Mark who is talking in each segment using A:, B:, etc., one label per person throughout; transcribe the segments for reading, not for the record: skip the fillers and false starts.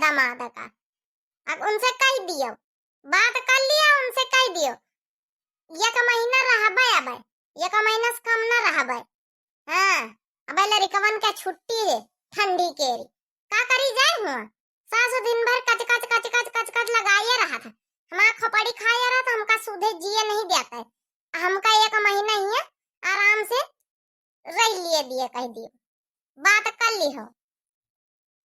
A: दामाद का। अब उनसे कह दियो, बात कर लिया, उनसे कह दियो एक महीना रहबे, अब एक महीना से कम ना रहबे। हाँ अब लड़कवन के छुट्टी है ठंडी के का करी जाए हुआ। सासु दिन भर कच कच कच कच कच कच लगाए रहा था, हमारा खपड़ी खाया रहा था, हमका सुधे जिए नहीं देता है। हमका एक महीना ही आराम से रह लिए दिए, कह दिए बात कर ली हो।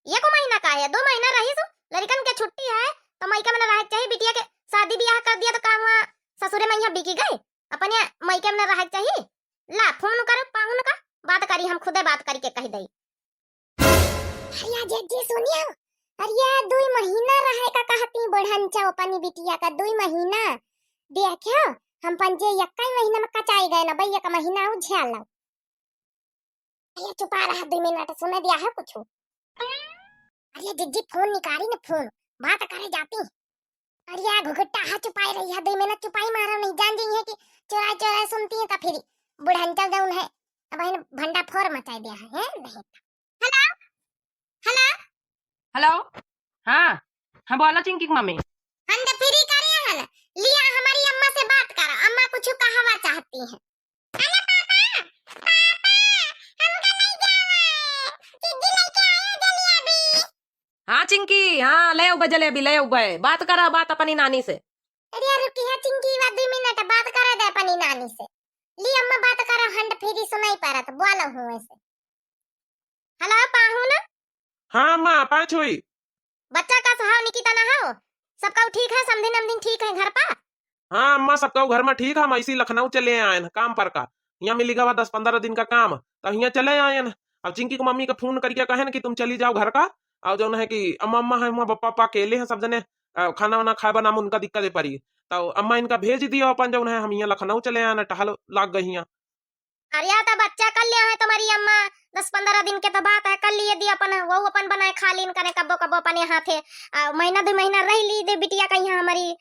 A: एक महीना का है, 2 महीना रही तो लड़कन के छुट्टी है तो मैके में रह चाहिए। बिटिया के शादी ब्याह कर दिया तो का हुआ, ससुरे में यहाँ बिकी गए, अपने मैके में रह चाहिए। ला फोन करो पाहुन का, बात करी, हम खुदे बात करके कह दई। अरे जज्जी सुनियो, अरे 2 महीना रहे का कहती बढ़नचा अपनी बिटिया का 2 महीना देखो। हम पंजे एक महीना में कचाई गए ना भाई, एक महीना हो झेला। ये चुपा रहा 2 मिनट सुने दिया है कुछ। अरे जिज्जी फोन निकाली ना, फोन बात करे जाती। अरे घुघुट्टा हा चुपाई रही है, 2 मिनट चुपाई मारा नहीं, जान जी है कि चोरा चोरा सुनती है का फिर बुढ़ंचा डाउन है। अब इन भंडा फोर मचाई दिया है नहीं। हेलो हेलो
B: हेलो, हाँ हाँ बोला चिंकी की मम्मी।
A: हंडा फ्री करे हन लिया, हमारी अम्मा से बात कर, अम्मा कुछ कहवा चाहती है। अरे पापा पापा हमका नहीं जाना, जिज्जी लेके आए जलेबी।
B: हाँ चिंकी, हाँ ले आओ जलेबी, ले आओ बे, बात करा बात अपनी नानी से।
A: अरे रुकी है चिंकी, 2 मिनट बात करे दे अपनी नानी से। ली अम्मा बात करो, हंड फ्री सुनाई पा रहा था, बोलो हूँ ऐसे। हेलो पाहुन।
C: हाँ माँ पाँच हुई।
A: बच्चा का सुहाव निकिता ना हो, सबका ठीक है, समधी नमदीन ठीक है घर पर?
C: हाँ अम्मा सबका घर में ठीक है, हम ऐसी लखनऊ चले आए हैं काम पर का, यहाँ मिलेगा 10-15 दिन का काम, तो यहाँ चले आए हैं। अब चिंकी को मम्मी का फोन करके कहे कि तुम चली जाओ घर का, और जो है कि अम्मा अम्मा है वहाँ पापा अकेले हैं, सब जने खाना वाना खाए बना उनका दिक्कत है पड़ी, तो अम्मा इनका भेज दियो अपन जो है, हम यहाँ लखनऊ चले आए टहल लाग गई यहाँ।
A: अरे तो बच्चा कर लिया है तुम्हारी अम्मा, 10-15 दिन के तो बात है, कर लिए दी अपन, वो अपन बनाए खा लीन करे कब्बो कब्बो अपने हाथे। महीना 2 महीना रह ली दे बिटिया का यहाँ हमारी,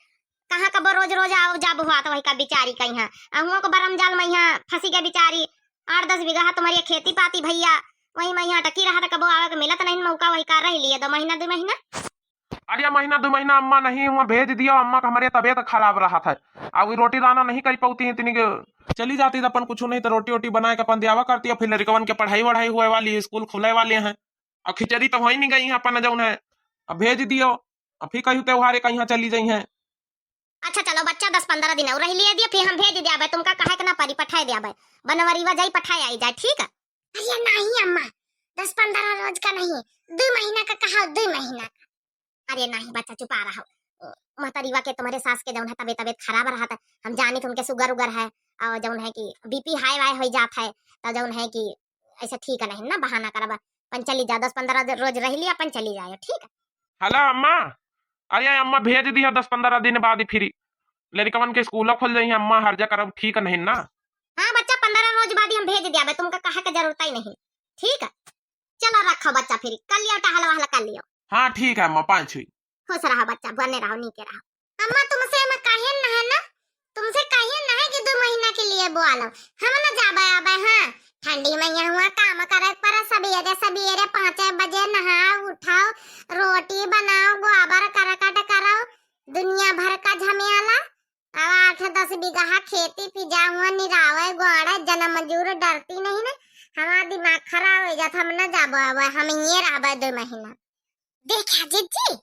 A: कहाँ कब्बो रोज रोज आओ जाब हुआ तो वही का बिचारी का यहाँ हुआ को बरम जाल में यहाँ फंसी गया बिचारी। 8-10 बीघा तुम्हारी खेती पाती भैया, वही मैं यहाँ टकी रहा था, कब्बो आवे के मिलत नहीं मौका, वही का रह लिए 2 महीना 2 महीना।
C: अरे महीना 2 महीना अम्मा नहीं वहाँ भेज दिया, अम्मा का हमारी तबीयत खराब रहा था, अब रोटी दाना नहीं कर पाती इतनी, चली जाती तो अपन कुछ नहीं तो रोटी वोटी बना के अपन दियावा करती है। फिर लड़कवन के पढ़ाई वढ़ाई हुए वाली, स्कूल खुले वाले हैं, अब खिचड़ी तो हो ही नहीं गई है अपन जौन है, अब भेज दियो, अब फिर कहीं त्योहार कहीं चली जाई है।
A: अच्छा चलो बच्चा 10-15 दिन और रह लिए दिया, फिर हम भेज दिया तुमका कहे के ना परी पठाए दिया बनवरी वजाई पठाए आई जाए, ठीक है? अरे नहीं अम्मा 10-15 रोज का नहीं, 2 महीना का कहा, 2 महीना का। अरे नहीं बच्चा चुपा रहा हो, महतरीवा के तुम्हारे सास के जौन है तबीयत खराब रहा था, हम जानी थे उनके शुगर उगर है, और जौन है कि बीपी हाई वाई हो जाता है, तो जौन है कि ऐसा ठीक है नहीं ना, बहाना करबा अपन चली जा, 10-15 रोज रह लिया अपन चली जाए, ठीक है?
C: हेलो अम्मा, अरे अम्मा भेज दी है 10-15 दिन बाद ही, फिर लड़कवन के स्कूल खुल जाई है अम्मा, हर जगह ठीक नहीं ना।
A: हाँ बच्चा 15 रोज बाद ही हम भेज दिया, तुमका कहे के जरूरत ही नहीं, ठीक है? चलो रखो बच्चा, फिर कर लियो टहल वहल कर लियो।
C: हाँ ठीक है अम्मा, 5 हुई।
A: खुश रहो बच्चा, बने रहो नीके रहो। अम्मा तुमसे हम कहे ना है ना, तुमसे कहे ना है कि 2 महीना के लिए बोलो, हम ना जाबे आबे। हाँ ठंडी में यहाँ हुआ काम करे पर सवेरे सवेरे 5 बजे नहाओ उठाओ, रोटी बनाओ, गोबर करकट करो, दुनिया भर का झमेला। अब 8-10 बीघा खेती पिजा हुआ, निरावे गोड़े जन मजूर डरती नहीं ना, हमारा दिमाग खराब हो जाता, हम ना जाबो आबे, हम ये रहबे 2 महीना। देखा जिज्जी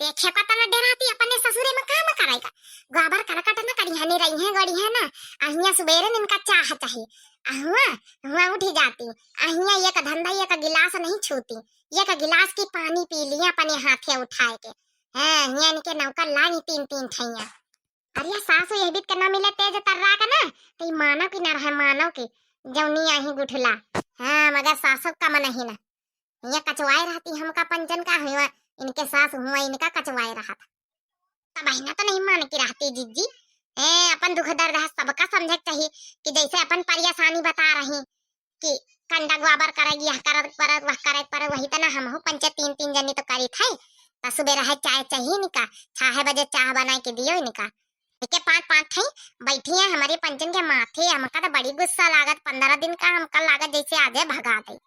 A: देखे पता न डराती, अपने ससुरे में काम करेगा, गोबर करकट न करी हनी रही है गड़ी है ना, अहिया सुबेरे इनका चाह चाहिए, हुआ उठ जाती, अहिया एक धंधा एक गिलास नहीं छूती, एक गिलास की पानी पी लिया अपने हाथे उठाए के। हां हिया इनके नौकर लानी 3-3 ठैया। अरे सासु यही बीत करना मिले तेज तर्रा का ना, तो मानव की न रहे, मानव की जौनी आही गुठला। हां मगर सासु का मन ही ना, ये कचवाई रहती, हमका पंचन का हुआ, इनके सास हुआ इनका कचवाई रहा था, तब बहना तो नहीं मान की रहती जिज्जी। अपन दुख दर्द है सबका समझे चाहिए, कि जैसे अपन परेशानी बता रही कि कंडा गोबर करेगी, यह करत परत वह करत पर, वही तो ना हम हो पंचे 3-3 जनी तो करी थे, त सुबह रहे चाय चाहिए इनका, 6 बजे चाय बना के दियो इनका, के 5-5 थे बैठी है हमारे पंचन के माथे, हमका तो बड़ी गुस्सा लागत, 15 दिन का हमका लागत जैसे आजे भगा दे।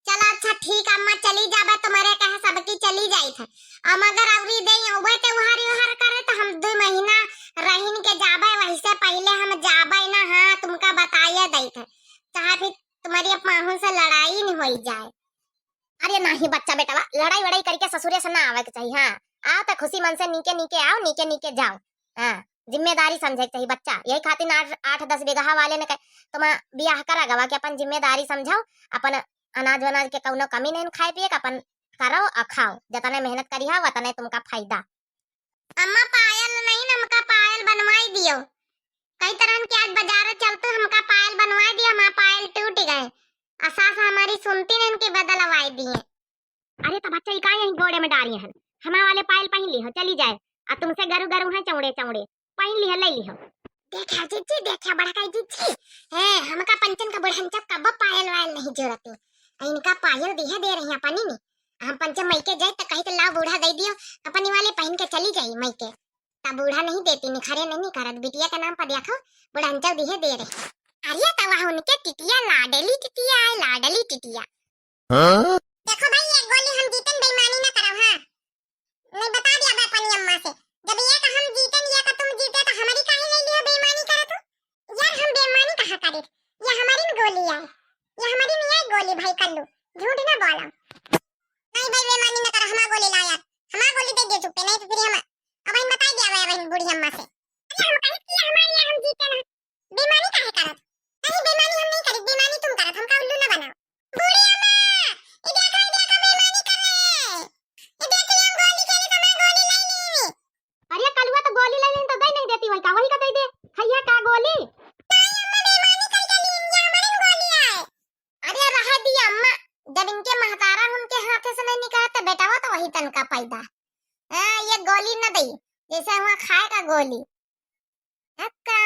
A: चलो अच्छा ठीक अम्मा चली जाबे, तुम्हारे कहे सबकी चली जाई थे, हम अगर अवरी दे उबे त्योहार व्यवहार करे तो हम 2 महीना रहिन के जाबे, वैसे पहले हम जाबे ना। हाँ तुमका बताइए दैत है, चाहे फिर तुम्हारी माहू से लड़ाई नहीं हो जाए। अरे नहीं बच्चा बेटा, लड़ाई वड़ाई करके ससुरे से ना आवे के चाहिए। हाँ आओ तो खुशी मन से नीके नीके आओ, नीके नीके जाओ। हाँ जिम्मेदारी समझे के चाहिए बच्चा। यही खातिर 8-10 बीघा वाले ने तुम बियाह करा गवा कि अपन जिम्मेदारी समझाओ, अपन अनाज वनाज के कौनो कमी नहीं खाए पिए, अपन करो और खाओ, जतने मेहनत करी है वतने तुमका फायदा। अम्मा पायल नहीं, हमका पायल बनवाई दियो। कई तरह के आज बाजार चलते हमका पायल बनवाई दिया, हमारा पायल टूट गए। सास हमारी सुनती नहीं, उनके बदलवाई दिए। अरे तो बच्चा इकाई यहीं गोड़े में डारी है, हमारे वाले पायल पहन ली हो, चली जाए। आ तुमसे गरु गरु है चौड़े चौड़े, पहन ली है, ले ली हो। देखा जीजी, देखा बड़का जीजी है, हमका पंचन का बुढ़न चप कब पायल वायल नहीं जोड़ती, इनका पायल दिया दे रही अपनी में। हम पंचम मई के जाए तो कहीं तो लाभ बूढ़ा दे दियो, अपनी वाले पहन के चली जाई मई के। तब बूढ़ा नहीं देती, निखरे नहीं करत, बिटिया के नाम पर देखो बुढ़न चप दिए दे रही। अरे तो वह उनके टिटिया, लाडली टिटिया है, लाडली टिटिया। देखो भाई ये गोली हम जीतन बेईमानी ना करो। हाँ मैं बता दिया मैं अपनी अम्मा से, जब ये का हम जीतन या का तुम जीते तो हमारी काहे ले लियो बेईमानी करो तो। यार हम बेईमानी कहां करे, ये हमारी गोली है, ये हमारी नहीं है गोली भाई कल्लू, झूठ ना बोलो। नहीं भाई बेईमानी ना करो, हमारा गोली ला यार, हमारा गोली दे दे चुप्पे, नहीं तो फिर हम अब इन बता दिया मैं बूढ़ी अम्मा से। अरे हम कहे कि हमारी या हम जीते ना, बेईमानी काहे करत। नहीं बेईमानी हम नहीं करी, बेईमानी तुम करत, हमका उल्लू ना बनाओ। बूढ़ी अम्मा ये देखो बेईमानी कर रहे, ये देखो हम गोली खेले तो मैं गोली ले ली। अरे कलुआ तो गोली ले ली तो दे नहीं देती वही का, वही का दे दे खैया का गोली। नहीं अम्मा बेईमानी करके ली, ये हमारी गोली है। अरे रह दी अम्मा, जब इनके महतारा उनके हाथ से नहीं निकला तो बेटा वो तो वही तन का पैदा। हां ये गोली न दई, जैसे हुआ खाएगा गोली। यक्का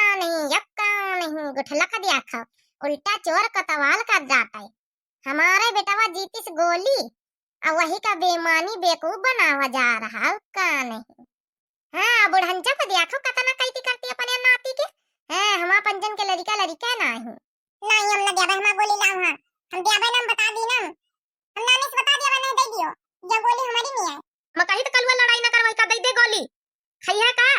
A: नहीं गुठला का दिया खा, उल्टा चोर कतवाल का जाता है। हमारे बेटावा जीतीस गोली और वही का बेईमानी बेवकूफ बनावा जा रहा का नहीं। हाँ बुढ़ंचा को देखो कतना कैती करती अपने नाती के। हाँ हमारा पंजन के लड़का नहीं हम लगे हम गोली लाऊं। हाँ हम दिया नाम बता दी ना, हम नानी से बता दिया नहीं दे दियो, ये गोली हमारी नहीं है। मैं कही तो कलवा लड़ाई ना करवाई का दे दे गोली खैया का।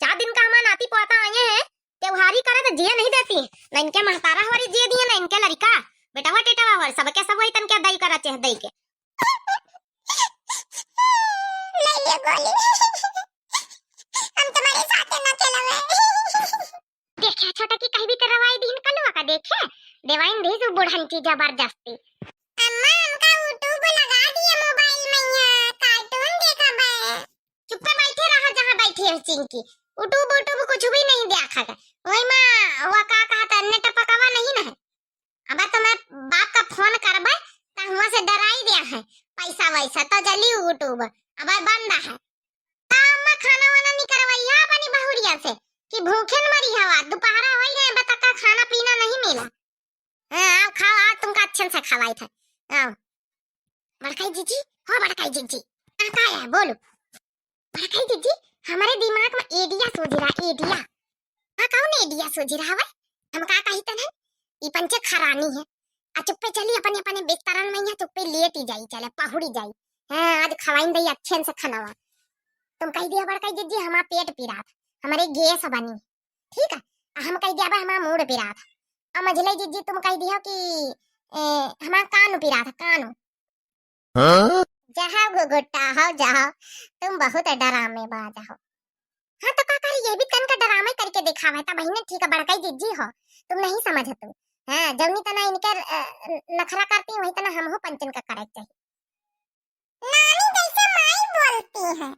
A: 4 दिन का हमारा नाती पोता आए हैं, त्योहारी करे तो जिए नहीं देती ना, इनके महतारा हमारी जिए दिए ना इनके लड़का बेटावा टेटावा और सबके सब वही तन के दई करा चाहे दई के ले ले गोली हम तुम्हारे साथ ना खेलवे। देखे छोटा की कहीं भी करवाई दिन कलवा का देखे देवाइन दे जो बुढ़ंती जबरदस्ती। अम्मा हमका यूट्यूब लगा दिए मोबाइल में, यहाँ कार्टून देखा मैं। चुप बैठे रहा जहाँ बैठे हो चिंकी, यूट्यूब कुछ भी नहीं देखा था। वही माँ वो का कहा था नेट पकावा नहीं ना है। अब तो मैं बाप का फोन करबे तो हुआ से डराई दिया है पैसा वैसा तो जल्दी यूट्यूब अब बंद है। अम्मा खाना वाना नहीं करवाई है अपनी बहुरिया से कि भूखे न मरी हवा, दोपहर हो गए बता का खाना पीना नहीं मिला। हां आओ खाओ, आज तुमका अच्छे से खवाई था। आओ बड़काई जीजी, हो बड़काई जीजी का है बोलो। बड़काई जीजी हमारे दिमाग में एडिया सूझ रहा, एडिया। हां कौन एडिया सूझ रहा है, हम का कही तन ई पंचे खरानी है। आ चुप्पे चली अपने अपने बिस्तरन में, यहाँ चुप्पे लेटी जाई, चले पहुड़ी जाई। हां आज खवाइन दई अच्छे से खानावा। तुम कह दिया बड़काई जीजी हमारा पेट पी रहा था, हमारे गैस बनी, ठीक है। हम कह दिया हमारा मूड पी रहा था। अब मझले जीजी तुम कह दिया कि हमारा कान पी रहा था, कान। जहाँ गुगुट्टा हो जाओ, तुम बहुत डरामेबाज हो। हाँ तो का करी, ये भी तन का ड्रामा करके दिखावा है, तब बहिने ठीक है बड़काई जीजी हो, तुम नहीं समझत। हाँ जवनी तना इनके नखरा करती वही तना हम हो पंचन का करे चाहिए। नानी जैसे माई बोलती है।